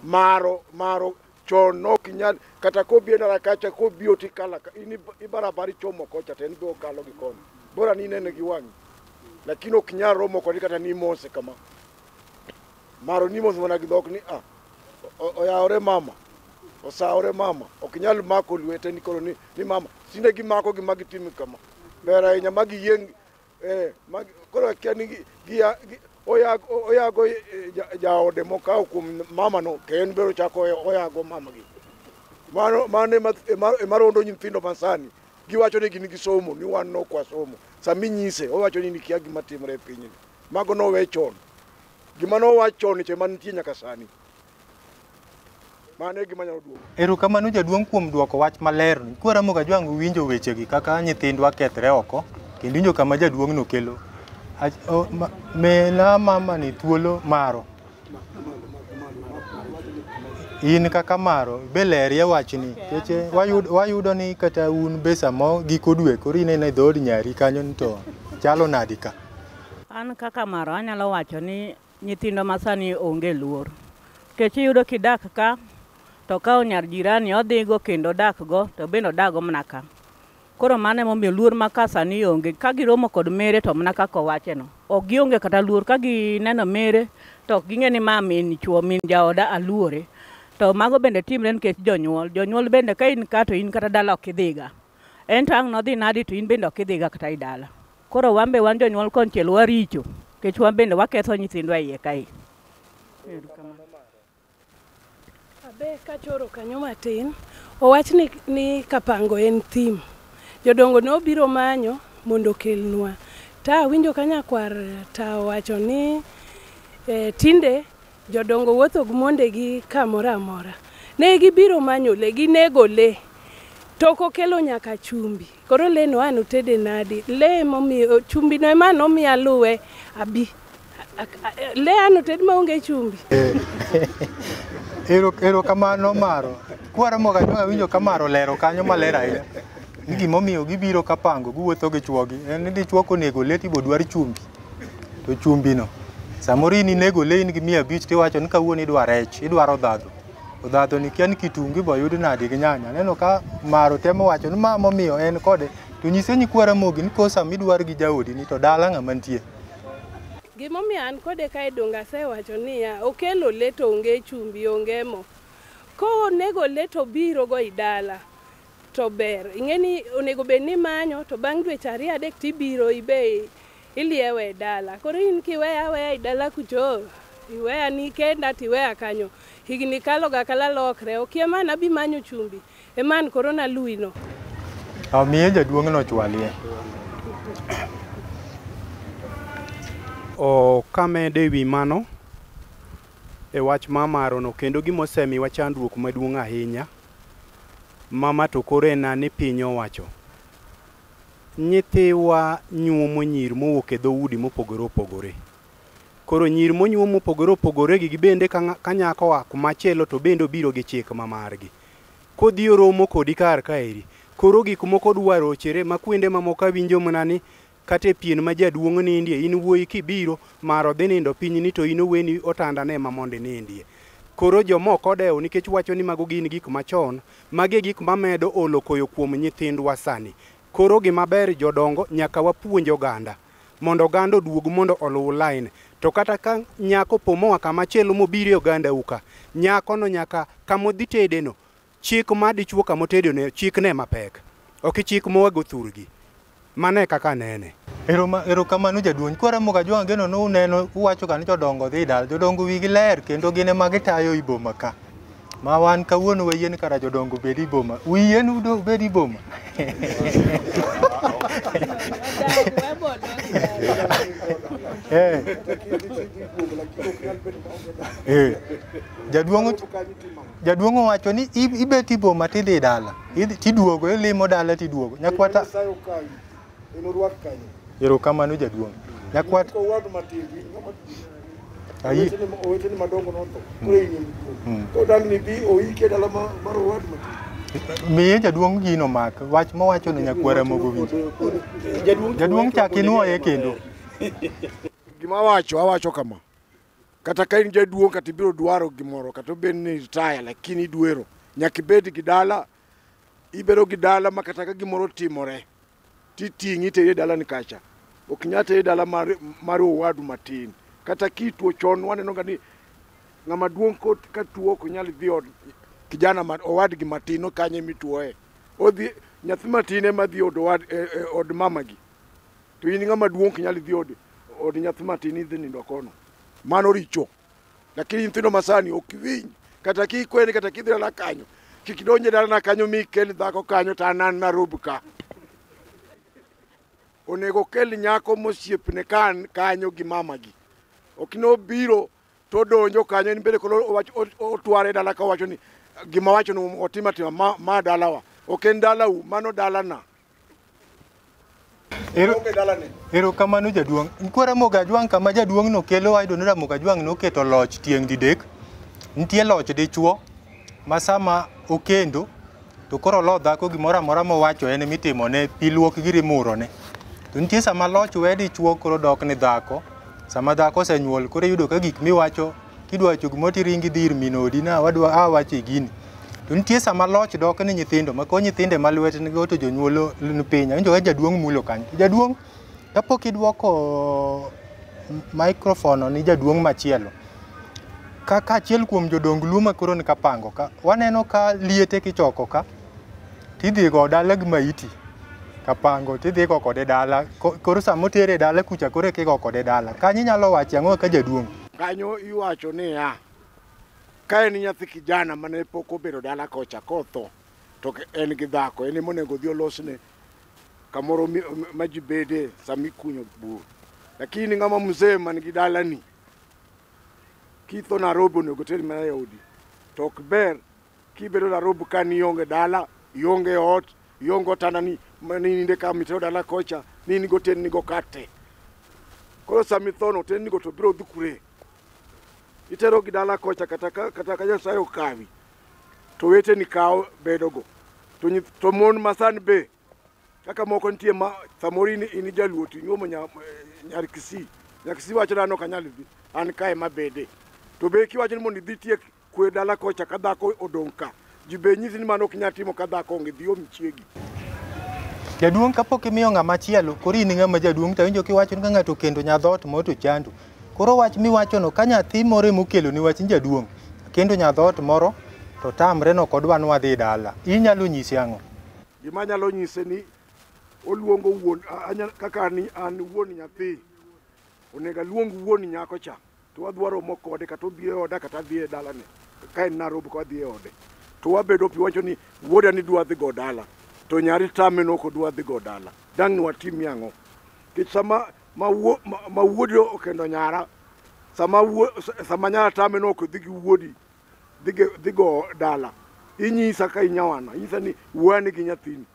maro chon no kinyal kata ko biena kacha ko bioti kala ini ibarabari chomo kocha ten bo kalo gi kon bora ni nene gi wangi lakini okinyal romo kodi kata ni mose kama maro ni mose wana gidok ni oyaore mama osaore mama okinyal mako lwete ni kono ni mama sine gi mako gi magitimi kama bera nya magi yeng magi kono kani gi oyago jaode mokao kum mama no ken bero chako oyago mama gi mane marondo nyithindo masani giwacho ni gin gi somo ni wan no kwa somo sami nyise owacho ni kia gima timre piny mago no we chon gima no wacho ni che mantie nyaka sani mane gima nyalo duogo. Erokamano jaduong' kuom duoko wach maler. Kwaramo ga jwangu winjo wechegi kaka nyithindwa kethre oko kendo winjo kama jaduong' no kelo mena mama ni thuolo maro in kaka maro beler ya wachni keche wayudo ni kata un besa mo giko dwe koro inene dhod nyari kanyo to chalo nadika. An kaka maro anyalo wacho ni nyithindo masani onge luor keche yudo kidak ka to ka onyar jirani odhigo kendo dakgo to bendo dago mnaka koro mane momiyo luor makasani onge ka giromo kod mere to mnaka ko wacheno ok gionge kata luor ka gineno mere to ging'e ni ma min chuo min jaoda aluore to mago bende timre nikech jonyuol bende ka in ka to in kata dala ok idhiga en tang' nodhi nadi to in bende ok idhiga kata i dala koro wambe wan jonyuol konchiel waricho nikech wan bende waketho nyithindwa iye kae. Abe kachoro kanyo matin owach ni Kapango en thim jodongo no biro manyo mondo kelnwa ta winjo kanyakwar ta wacho ni tinde jodongo wuotho gi mondegi kamoro amora ne gibiro manyo le ginego le to kokelo nyaka chumbi koro le no an utede nadi le momiyo chumbi no ema nomiya luwe abi le an uted maonge chumbi. Erokamano maro kwaramo ga jwangu winjo kamaro lero kanyo maler ahinya ni gimomiyo gibiro Kapango giwuotho gi chuogi en ni dichuo konego le tibo dwar chumbi to chumbi no samoro in nego le in gi 500 tiwacho ni kawuono idwa rech idwaro odhadho ni kian kitungi bo yud nadi gi nyanya neno ka maro temo wacho ni ma momiyo en kode to nyise ni kwaramogi ni kosa midwar gi jaodi ni to dala ng'ama ntie. Gimomiyo an kode kae donga sewacho niya okelo le to onge chumbi onge mo ko nego le to biro go idala to ber ing'eni onego bed ni manyo to bang' dweche 2-3 tibiro ibe iliewe dala koro in kiweya idala kucho iweya ni kenda tiweya kanyo higni kalo ga kala lokre okia mana bi manyo chumbi eman korona luino miye jaduong' no chwalie. O kamede wi mano e wach mamaro no kendo gimosemiwa chandruok maduong' ahinya mama to koro en ni piny owacho nyithiwa nyuomo nyir mowuok e dhoudi mopogore opogore koro nyir monyuom mopogore opogore gi bende ka nyako wa kumachielo to bende biro gi chik mamargi kodhi oromo kodi kar kaeri koro gik moko dwaro chere makwende mamoko winjo mnani kate pien ma jaduong' nindie in wuoyi kibiro maro dhi nindo piny ni to in weni otanda ne mamondi nindie koro jomoko dewo nikech wacho ni mago gin gik machon mage gik mamedo olo koyo kuom nyithindwa sani koro gimaber jodongo nyaka wapuonj oganda mondo oganda oduog mondo oluw line to kata ka nyako pomoa kamachielo mobiro oganda uka nyako no nyaka kamodhi tedeno chik ma dichuo kamotedeno chik ne mapek ok chik mowago thurgi mane kaka nene. Erokamano jaduong' kwaramo ga jwangu geno no uneno uwacho ka ni jodongo dhi dala jodongo wigi ler kendo gine magitayo iboma ka ma wan kawuono wayien kara jodongo bedi iboma wiyien udo bedi iboma. Jaduong' wacho ni ibet iboma tidhi dala tiduogo ilimo dala tiduogo nyakwata erokamano jaduong' nyakwata oweteni madongo noto koro inyim to dangni bi oike dala mar owad mati miye jaduong' gino mak wach mowacho ne nyakwara mogo winjo jaduong' chak inuoye kendo gima awacho kama kata ka in jaduong' kata ibiro dwaro gimoro kata obed ni retire lakini idwero nyaka ibed gi dala, ibedo gi dala ma kata ka gimoro timore titing'i teri e dalani kacha, ok inyal teri e dala mar owadu matin. Kata kituo chon waneno ga ni ng'ama duong' ka tuo ok nyal dhi od kijana owadgi matin kanye mituoe, odhi nyathi matin ema dhi od mamagi, to in ng'ama duong' ok nyal dhi od nyathi matin, idhi nindo kono, mano richo. Lakini nyithindo masani ok winj, kata kikweni kata kidhi dala kanyo, kik idonje dalana kanyo mi kel dhako kanyo to an Nairobi ka. Onego kel nyako mosiepne kanyo gi mamagi, ok nobiro to donjo kanyo en bende kolo otware dala ka wacho ni gima wacho no otima ma dalawa, ok en dalau, mano dalana. Ero kamano jaduong'. Nkwara Mogajwang' kama jaduong' no kelo ayudo ni Mogajwang' noketo loch tieng' didek. Nitie loch dichuo ma sama okendo to koro lo dhako gimoro amora mowacho en mitimone pi luok giri murone. To nitie sama loch we dichuo koro dok ni dhako, sama dhako osenyuol koro iyudo ka gik miwacho kidwa wacho gimoro tiringi dhi ir minodi na wacho gini. To nitie sama loch dok ni nyithindo ma ko nyithinde ma lwetnigo to jonyuol ni piny, awinjo ka jaduong' mulo kanyo. Jaduong' kapok idwoko microphone ni jaduong' machielo, ka achiel kuom jodong luo ma koro ni Kapango ka waneno ka liete kichoko ka tidhi go dala gi maiti Kapango, tidhi go kode dala, koro sama otere dala kucha koro kigo kode dala. Kanyo inyalo wacho ang'o ka jaduong'? Kanyo iwacho niya, ka en nyathi kijana mane pok obedo dala kocha kotho, to en gi dhako, en monego dhi olosne kamoro ma ji bede sami kunyo bur. Lakini ng'ama mzee man gi dalani kitho Nairobi onego teri mana e odi, to ok ber kibedo Nairobi ka nionge dala, ionge ot, ionge otandani maninde ka mitero dala kocha, nini go ten nigo kate. Koro sami thono ten nigo to biro dhukure. Itero gi dala kocha kata ka Nyasaye okawi, to wete ni kawo bedogo. To mon masani be, kaka moko nitie ma samoro in jaluo to inyuomo nyar Kisii. Nyar Kisii wacho dano kanyal dhi, an kae mabede. To be kiwacho ni mondo idhi tiek kwe dala kocha ka dhako odong' ka, ji be nyisi ni mano ok nyal timo ka dhako onge dhi om chiegi. Jaduong' kapok imiyo ng'ama chielo, koro in ng'ama jaduong' to awinjo kiwacho ni ka ng'ato kendo nyadhot mo to chando. Koro wach miwachono ka nyathi moro emokelo ni wach jaduong' kendo nyadhot moro to tamre no kodwa ni wadhi dala, inyalo nyise ang'o? Gima nyalo nyise ni oluongo wuon, kaka ni an wuon nyathi, onego aluong wuon nyako cha, to wadwaro mo kode kata odhi e oda kata dhi e dalane, ka en Nairobi ka wadhi e ode, to wabedo pi wacho ni wuoda ni dwa dhi go dala, to nyari tame no ko dwa dhi go dala, dang' watim yang'o? Kech sama ma wuodi okendo nyara, sama nyara tame no ko dhi gi wuodi dhi go dala, inyisa ka inyawana, inyisa ni wuani gi nyathini.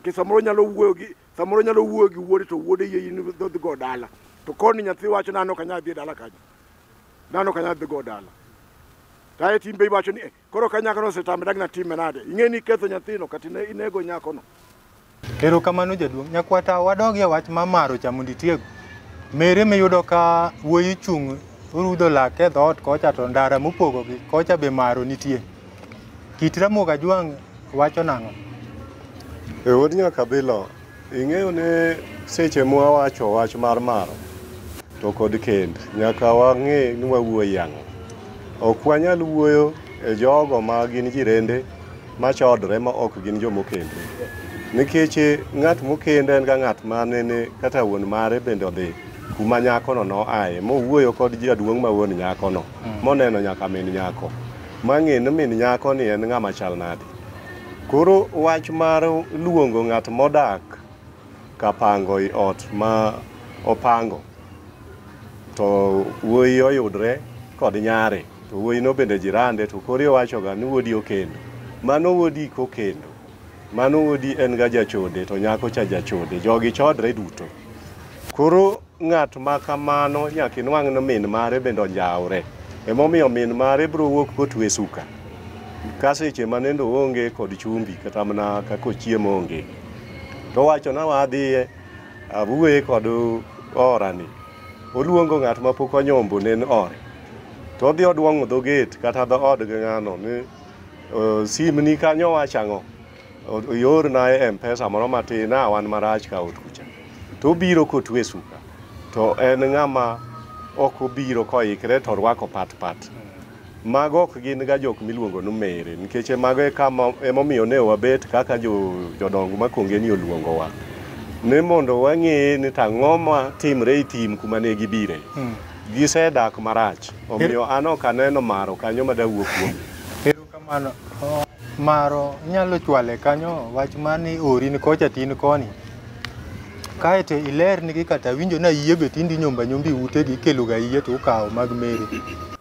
Ke samoro nyalo wuoyo gi wuode to wuode yie ni dhi go dala, to koni nyathi wacho nano kanya dhi dala kanyo, nano kanya dhi go dala. Tae timbe iwacho ni koro kanyako no setame dag na time nade, ing'e ni ketho nyathino kata inego nyako no. Ero kamano jaduong'. Nyakwata wadogi e wach mamaro cha mondo itiego. Mere miyudo ka wuoyi chung' orudho lak e dhoot kocha to ndara mopogogi kocha be maro nitie. Kit Mogajwang' wacho nang'o? E wuod Nyakabilo, ing'eyo ne seche mwawacho wach mar maro to kod kend, nyaka wang'e ni wawuoyo yang'o. Ok wanyal wuoyo e jogo ma gin jirende machodre ma ok gin jomokendre. Nikech ng'at mokende en ga ng'at manene kata wuon mare bende odhi kuma nyakono noaye mowuoyo kod jaduong' ma wuon nyakono moneno nyaka min nyako mang'e ni min nyako ni en ng'ama chal nade. Koro wach mar luongo ng'at modak Kapango i ot ma opango to wuoyi oyudre kod nyare, to wuoyi no bende jirande, to koro iwachoga ni wuodi okendo. Mano wuodi kokendo, mano wuodi en ga jachode, to nyako cha jachode, jogi chodre duto. Koro ng'at ma kamano nyaka inwang' ni min mare bende onjawre, emomiyo min mare biro wuok kotwe suka ka seche manendo onge kod chumbi kata mana kako chiemo onge, to wacho na wadhiye awuoye kod orani, oluongo ng'at ma pok onyombo nen ore, to odhi oduong'o dho gate kata dho od gi ng'ano ni sim ni kanyo wachang'o oyorna e M-Pesa moro matin wan marach ka ot kucha to obiro kotwe suka to en ng'ama ok obiro koikre to orwako pat mago ok gin ga jok miluongo ni mere nikech mago emomiyo ne wabet kaka jodongo makonge ni oluongowa ne mondo wang'e ni tang'o ma timre e tim kuma ne gibire gisedak marach omiyo an ok aneno maro kanyo madawuok kuom. Erokamano. Maro nyalo chwale kanyo wach mani ori ni kocha tin koni kaete iler nigi kata winjo na yie be tindi nyombi ute gi kelo ga yie to ukawo mag mere